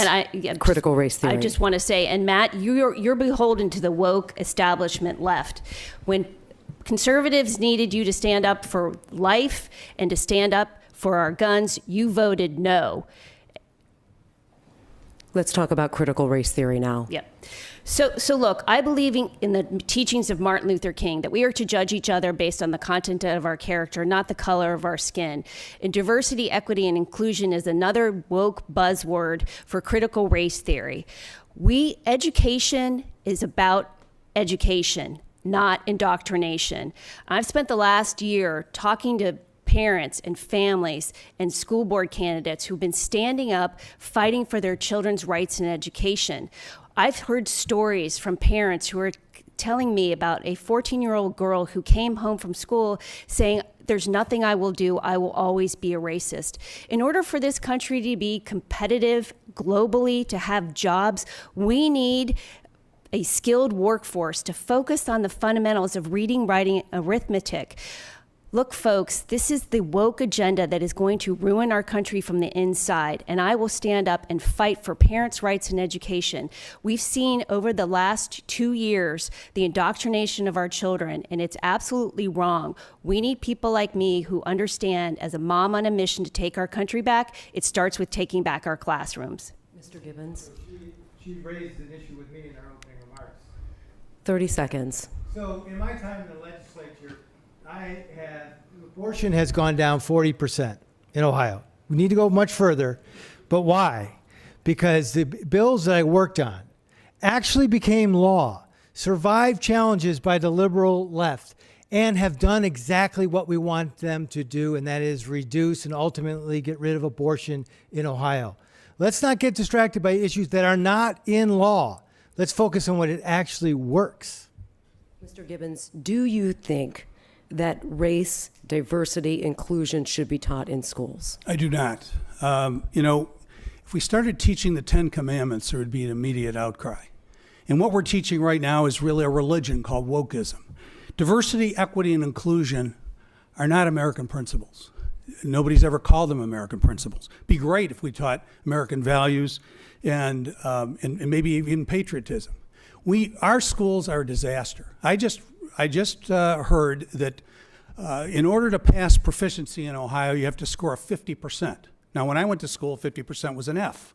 critical race theory. I just want to say, and Matt, you're beholden to the woke establishment left. When conservatives needed you to stand up for life and to stand up for our guns, you voted no. Let's talk about critical race theory now. Yep. So look, I believe in the teachings of Martin Luther King that we are to judge each other based on the content of our character, not the color of our skin. And diversity, equity, and inclusion is another woke buzzword for critical race theory. Education is about education, not indoctrination. I've spent the last year talking to parents and families and school board candidates who've been standing up, fighting for their children's rights in education. I've heard stories from parents who are telling me about a 14-year-old girl who came home from school saying, "There's nothing I will do. I will always be a racist." In order for this country to be competitive globally, to have jobs, we need a skilled workforce to focus on the fundamentals of reading, writing, arithmetic. Look, folks, this is the woke agenda that is going to ruin our country from the inside, and I will stand up and fight for parents' rights in education. We've seen over the last 2 years the indoctrination of our children, and it's absolutely wrong. We need people like me who understand, as a mom on a mission to take our country back, it starts with taking back our classrooms. Mr. Gibbons. She raised an issue with me in her opening remarks. 30 seconds. So in my time in the legislature, abortion has gone down 40% in Ohio. We need to go much further, but why? Because the bills that I worked on actually became law, survived challenges by the liberal left, and have done exactly what we want them to do, and that is reduce and ultimately get rid of abortion in Ohio. Let's not get distracted by issues that are not in law. Let's focus on what it actually works. Mr. Gibbons, do you think that race, diversity, inclusion should be taught in schools? I do not. If we started teaching the 10 Commandments, there would be an immediate outcry. And what we're teaching right now is really a religion called wokeism. Diversity, equity, and inclusion are not American principles. Nobody's ever called them American principles. It'd be great if we taught American values and maybe even patriotism. Our schools are a disaster. I just heard that in order to pass proficiency in Ohio, you have to score 50%. Now, when I went to school, 50% was an F.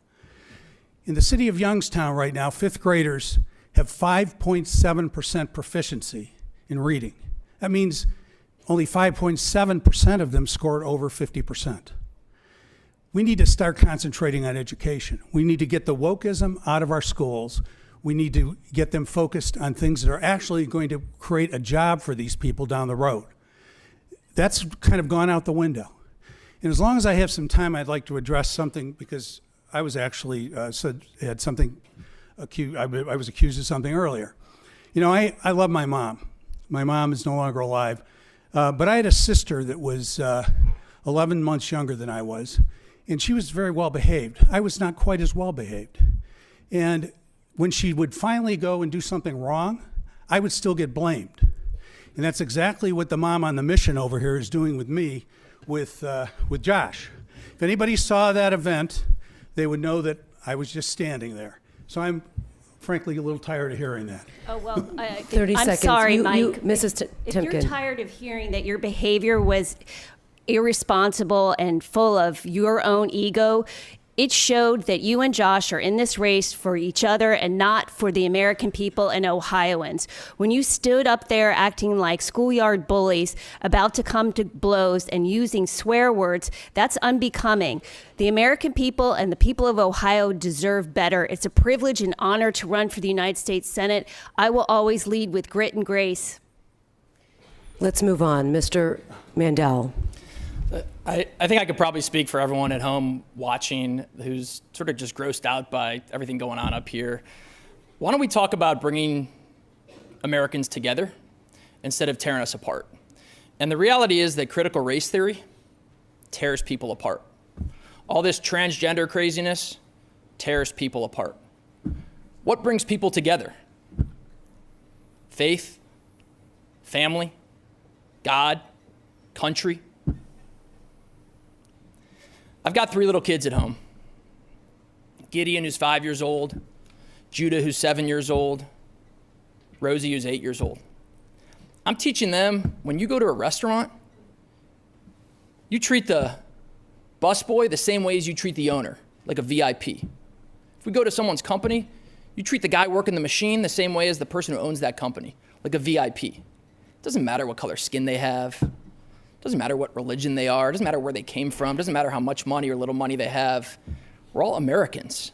In the city of Youngstown right now, fifth graders have 5.7% proficiency in reading. That means only 5.7% of them scored over 50%. We need to start concentrating on education. We need to get the wokeism out of our schools. We need to get them focused on things that are actually going to create a job for these people down the road. That's kind of gone out the window. And as long as I have some time, I'd like to address something, because I was actually I was accused of something earlier. I love my mom. My mom is no longer alive. But I had a sister that was 11 months younger than I was, and she was very well behaved. I was not quite as well behaved. And when she would finally go and do something wrong, I would still get blamed. And that's exactly what the mom on the mission over here is doing with me, with Josh. If anybody saw that event, they would know that I was just standing there. So I'm frankly a little tired of hearing that. Oh, well, 30 I'm seconds. sorry, Mike. Mrs. If Timken. you're tired of hearing that your behavior was irresponsible and full of your own ego, it showed that you and Josh are in this race for each other and not for the American people and Ohioans. When you stood up there acting like schoolyard bullies, about to come to blows and using swear words, that's unbecoming. The American people and the people of Ohio deserve better. It's a privilege and honor to run for the United States Senate. I will always lead with grit and grace. Let's move on. Mr. Mandel. I think I could probably speak for everyone at home watching who's sort of just grossed out by everything going on up here. Why don't we talk about bringing Americans together instead of tearing us apart? And the reality is that critical race theory tears people apart. All this transgender craziness tears people apart. What brings people together? Faith, family, God, country. I've got 3 little kids at home. Gideon, who's 5 years old, Judah, who's 7 years old, Rosie, who's 8 years old. I'm teaching them, when you go to a restaurant, you treat the busboy the same way as you treat the owner, like a VIP. If we go to someone's company, you treat the guy working the machine the same way as the person who owns that company, like a VIP. It doesn't matter what color skin they have. Doesn't matter what religion they are. Doesn't matter where they came from. Doesn't matter how much money or little money they have. We're all Americans.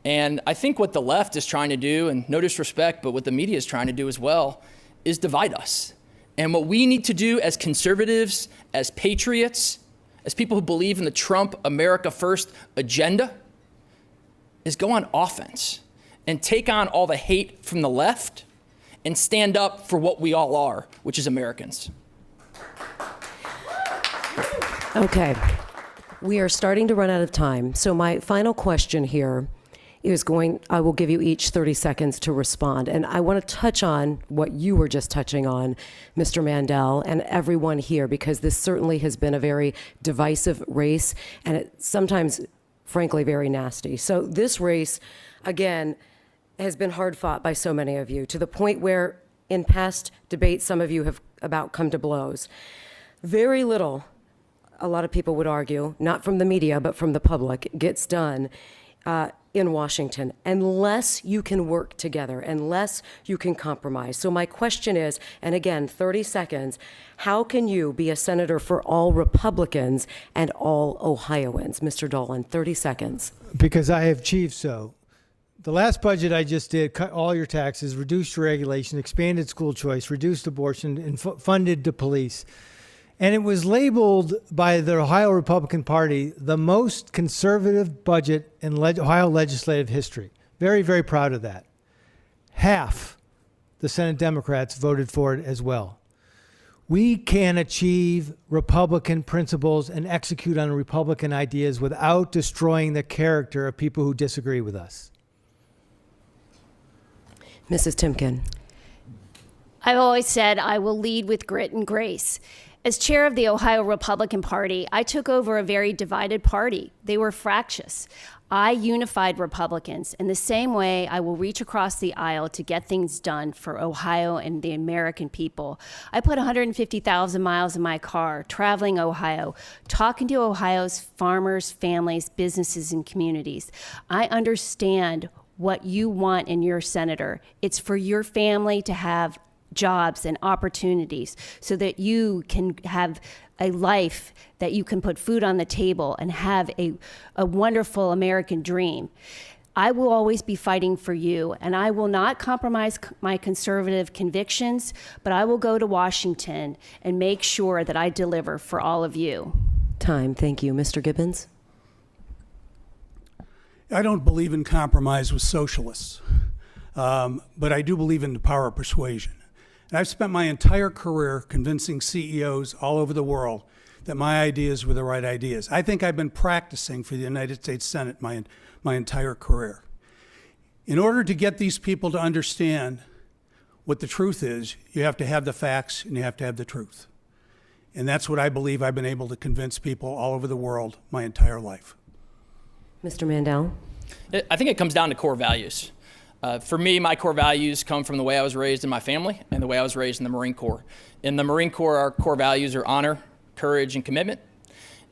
And I think what the left is trying to do, and no disrespect, but what the media is trying to do as well, is divide us. And what we need to do as conservatives, as patriots, as people who believe in the Trump America First agenda, is go on offense and take on all the hate from the left and stand up for what we all are, which is Americans. Okay. We are starting to run out of time. So my final question here is I will give you each 30 seconds to respond. And I want to touch on what you were just touching on, Mr. Mandel, and everyone here, because this certainly has been a very divisive race, and it's sometimes, frankly, very nasty. So this race, again, has been hard fought by so many of you, to the point where in past debates, some of you have about come to blows. Very little, a lot of people would argue, not from the media, but from the public, gets done in Washington unless you can work together, unless you can compromise. So my question is, and again, 30 seconds, how can you be a senator for all Republicans and all Ohioans? Mr. Dolan, 30 seconds. Because I have achieved so. The last budget I just did cut all your taxes, reduced your regulation, expanded school choice, reduced abortion, and funded the police. And it was labeled by the Ohio Republican Party the most conservative budget in Ohio legislative history. Very, very proud of that. Half the Senate Democrats voted for it as well. We can achieve Republican principles and execute on Republican ideas without destroying the character of people who disagree with us. Mrs. Timken. I've always said I will lead with grit and grace. As chair of the Ohio Republican Party, I took over a very divided party. They were fractious. I unified Republicans. In the same way, I will reach across the aisle to get things done for Ohio and the American people. I put 150,000 miles in my car, traveling Ohio, talking to Ohio's farmers, families, businesses, and communities. I understand what you want in your senator. It's for your family to have jobs and opportunities so that you can have a life that you can put food on the table and have a wonderful American dream. I will always be fighting for you, and I will not compromise my conservative convictions, but I will go to Washington and make sure that I deliver for all of you. Time. Thank you. Mr. Gibbons. I don't believe in compromise with socialists, but I do believe in the power of persuasion. And I've spent my entire career convincing CEOs all over the world that my ideas were the right ideas. I think I've been practicing for the United States Senate my entire career. In order to get these people to understand what the truth is, you have to have the facts and you have to have the truth. And that's what I believe I've been able to convince people all over the world my entire life. Mr. Mandel. I think it comes down to core values. For me, my core values come from the way I was raised in my family and the way I was raised in the Marine Corps. In the Marine Corps, our core values are honor, courage, and commitment.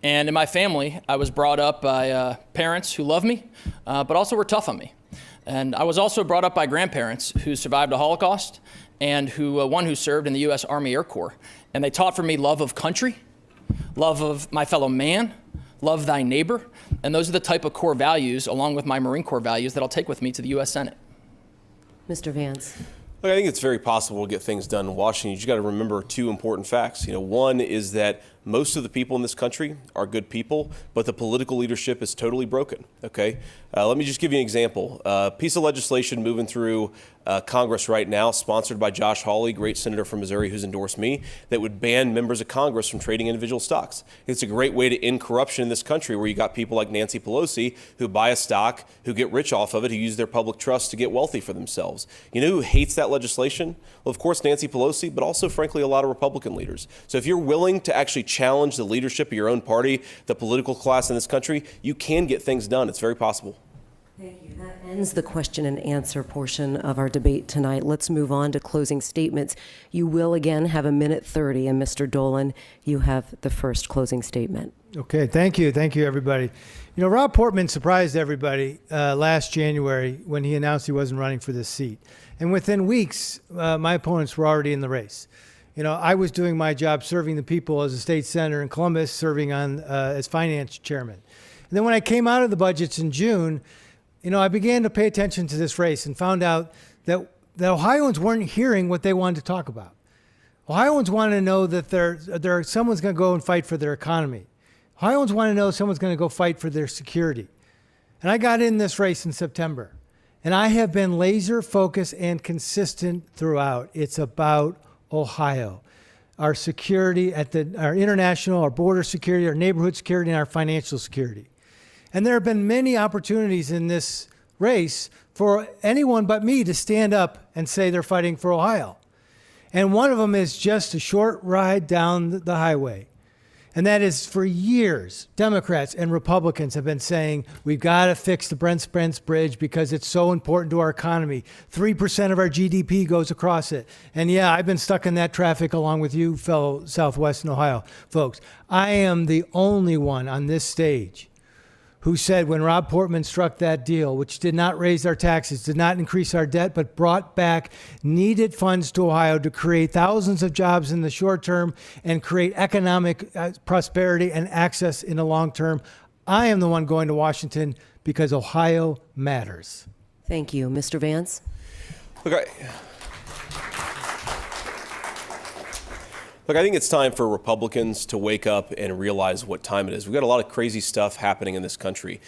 And in my family, I was brought up by parents who love me, but also were tough on me. And I was also brought up by grandparents who survived the Holocaust and one who served in the U.S. Army Air Corps. And they taught for me love of country, love of my fellow man, love thy neighbor. And those are the type of core values, along with my Marine Corps values, that I'll take with me to the U.S. Senate. Mr. Vance. Look, I think it's very possible to get things done in Washington. You just got to remember two important facts. One is that most of the people in this country are good people, but the political leadership is totally broken. Okay, let me just give you an example. A piece of legislation moving through Congress right now, sponsored by Josh Hawley, great senator from Missouri who's endorsed me, that would ban members of Congress from trading individual stocks. It's a great way to end corruption in this country, where you got people like Nancy Pelosi who buy a stock, who get rich off of it, who use their public trust to get wealthy for themselves. You know who hates that legislation? Well, of course, Nancy Pelosi, but also, frankly, a lot of Republican leaders. So if you're willing to actually challenge the leadership of your own party, the political class in this country, you can get things done. It's very possible. Thank you. That ends the question and answer portion of our debate tonight. Let's move on to closing statements. You will again have a minute 30, and Mr. Dolan, you have the first closing statement. Okay, thank you. Thank you, everybody. Rob Portman surprised everybody last January when he announced he wasn't running for this seat. And within weeks, my opponents were already in the race. I was doing my job serving the people as a state senator in Columbus, serving on as finance chairman. And then when I came out of the budgets in June, I began to pay attention to this race and found out that Ohioans weren't hearing what they wanted to talk about. Ohioans want to know that someone's going to go and fight for their economy. Ohioans want to know someone's going to go fight for their security. And I got in this race in September. And I have been laser focused and consistent throughout. It's about Ohio, our security our international, our border security, our neighborhood security, and our financial security. And there have been many opportunities in this race for anyone but me to stand up and say they're fighting for Ohio. And one of them is just a short ride down the highway. And that is, for years, Democrats and Republicans have been saying, we've got to fix the Brent Spence Bridge because it's so important to our economy. 3% of our GDP goes across it. And yeah, I've been stuck in that traffic along with you, fellow Southwestern Ohio folks. I am the only one on this stage who said when Rob Portman struck that deal, which did not raise our taxes, did not increase our debt, but brought back needed funds to Ohio to create thousands of jobs in the short term and create economic prosperity and access in the long term, I am the one going to Washington because Ohio matters. Thank you. Mr. Vance? Look, I think it's time for Republicans to wake up and realize what time it is. We've got a lot of crazy stuff happening in this country.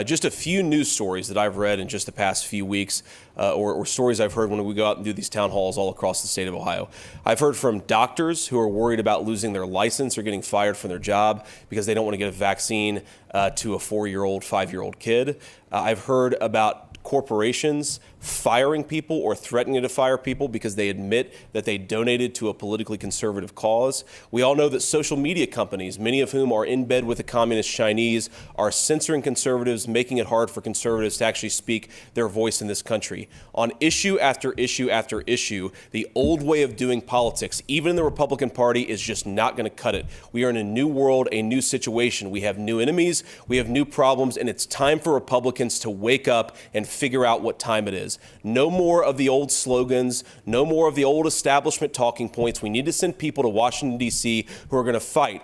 Just a few news stories that I've read in just the past few weeks, or stories I've heard when we go out and do these town halls all across the state of Ohio. I've heard from doctors who are worried about losing their license or getting fired from their job because they don't want to get a vaccine to a 4-year-old, 5-year-old kid. I've heard about corporations firing people or threatening to fire people because they admit that they donated to a politically conservative cause. We all know that social media companies, many of whom are in bed with the communist Chinese, are censoring conservatives, making it hard for conservatives to actually speak their voice in this country. On issue after issue after issue, the old way of doing politics, even in the Republican Party, is just not going to cut it. We are in a new world, a new situation. We have new enemies, we have new problems, and it's time for Republicans to wake up and figure out what time it is. No more of the old slogans, no more of the old establishment talking points. We need to send people to Washington, D.C. who are going to fight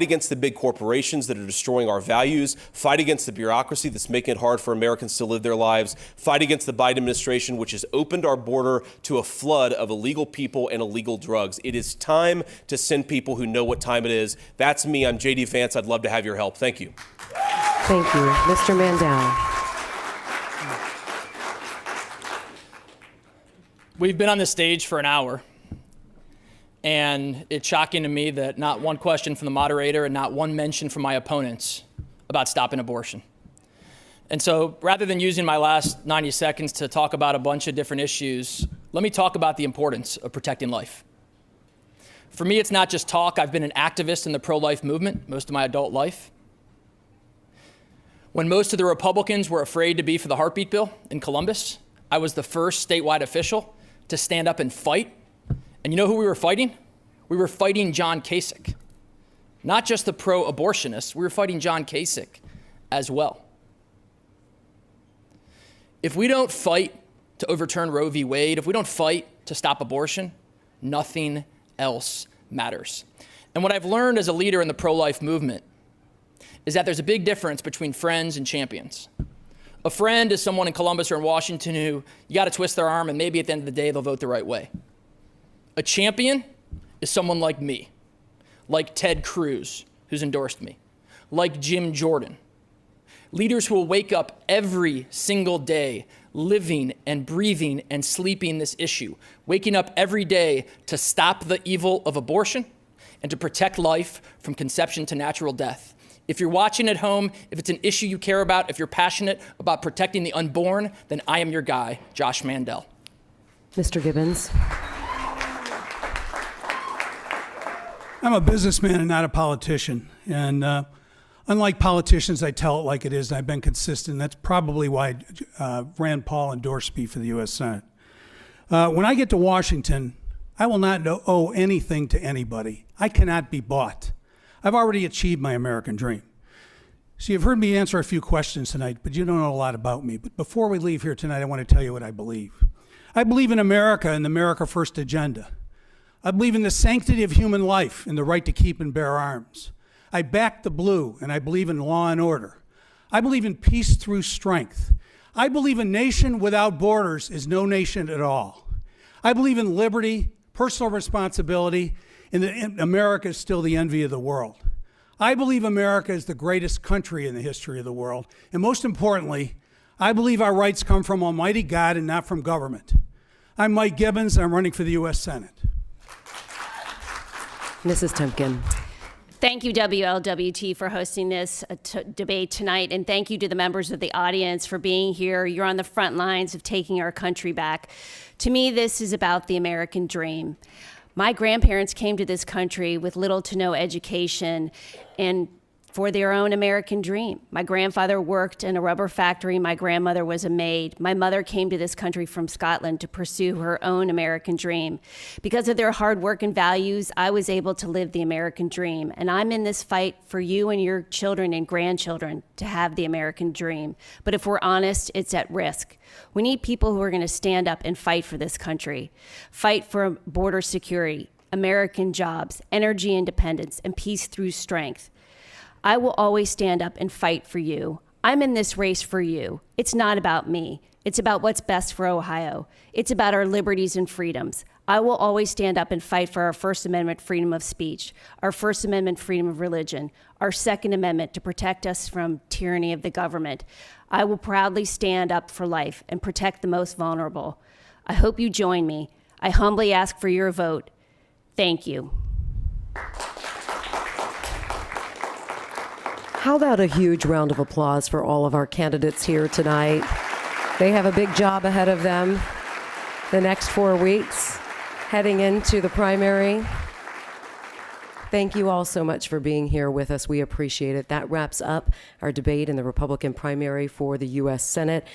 against the big corporations that are destroying our values, fight against the bureaucracy that's making it hard for Americans to live their lives, fight against the Biden administration, which has opened our border to a flood of illegal people and illegal drugs. It is time to send people who know what time it is. That's me. I'm J.D. Vance. I'd love to have your help. Thank you. Thank you. Mr. Mandel. We've been on this stage for an hour, and it's shocking to me that not one question from the moderator and not one mention from my opponents about stopping abortion. And so rather than using my last 90 seconds to talk about a bunch of different issues, let me talk about the importance of protecting life. For me, it's not just talk. I've been an activist in the pro-life movement most of my adult life. When most of the Republicans were afraid to be for the heartbeat bill in Columbus, I was the first statewide official to stand up and fight. And you know who we were fighting? We were fighting John Kasich. Not just the pro-abortionists, we were fighting John Kasich as well. If we don't fight to overturn Roe v. Wade, if we don't fight to stop abortion, nothing else matters. And what I've learned as a leader in the pro-life movement is that there's a big difference between friends and champions. A friend is someone in Columbus or in Washington who you got to twist their arm and maybe at the end of the day they'll vote the right way. A champion is someone like me, like Ted Cruz, who's endorsed me, like Jim Jordan. Leaders who will wake up every single day living and breathing and sleeping this issue, waking up every day to stop the evil of abortion and to protect life from conception to natural death. If you're watching at home, if it's an issue you care about, if you're passionate about protecting the unborn, then I am your guy, Josh Mandel. Mr. Gibbons. I'm a businessman and not a politician. And unlike politicians, I tell it like it is, and I've been consistent. That's probably why Rand Paul endorsed me for the U.S. Senate. When I get to Washington, I will not owe anything to anybody. I cannot be bought. I've already achieved my American dream. So you've heard me answer a few questions tonight, but you don't know a lot about me. But before we leave here tonight, I want to tell you what I believe. I believe in America and the America First agenda. I believe in the sanctity of human life and the right to keep and bear arms. I back the blue, and I believe in law and order. I believe in peace through strength. I believe a nation without borders is no nation at all. I believe in liberty, personal responsibility, and that America is still the envy of the world. I believe America is the greatest country in the history of the world. And most importantly, I believe our rights come from Almighty God and not from government. I'm Mike Gibbons. I'm running for the U.S. Senate. Mrs. Timken. Thank you, WLWT, for hosting this debate tonight. And thank you to the members of the audience for being here. You're on the front lines of taking our country back. To me, this is about the American dream. My grandparents came to this country with little to no education and for their own American dream. My grandfather worked in a rubber factory. My grandmother was a maid. My mother came to this country from Scotland to pursue her own American dream. Because of their hard work and values, I was able to live the American dream. And I'm in this fight for you and your children and grandchildren to have the American dream. But if we're honest, it's at risk. We need people who are going to stand up and fight for this country, fight for border security, American jobs, energy independence, and peace through strength. I will always stand up and fight for you. I'm in this race for you. It's not about me. It's about what's best for Ohio. It's about our liberties and freedoms. I will always stand up and fight for our First Amendment freedom of speech, our First Amendment freedom of religion, our Second Amendment to protect us from tyranny of the government. I will proudly stand up for life and protect the most vulnerable. I hope you join me. I humbly ask for your vote. Thank you. How about a huge round of applause for all of our candidates here tonight? They have a big job ahead of them the next 4 weeks, heading into the primary. Thank you all so much for being here with us. We appreciate it. That wraps up our debate in the Republican primary for the U.S. Senate.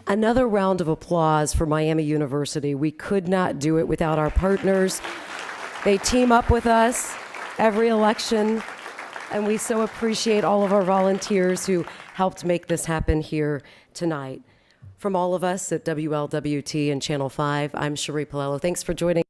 Another round of applause for Miami University. We could not do it without our partners. They team up with us every election, and we so appreciate all of our volunteers who helped make this happen here tonight. From all of us at WLWT and Channel 5, I'm Cherie Palello. Thanks for joining.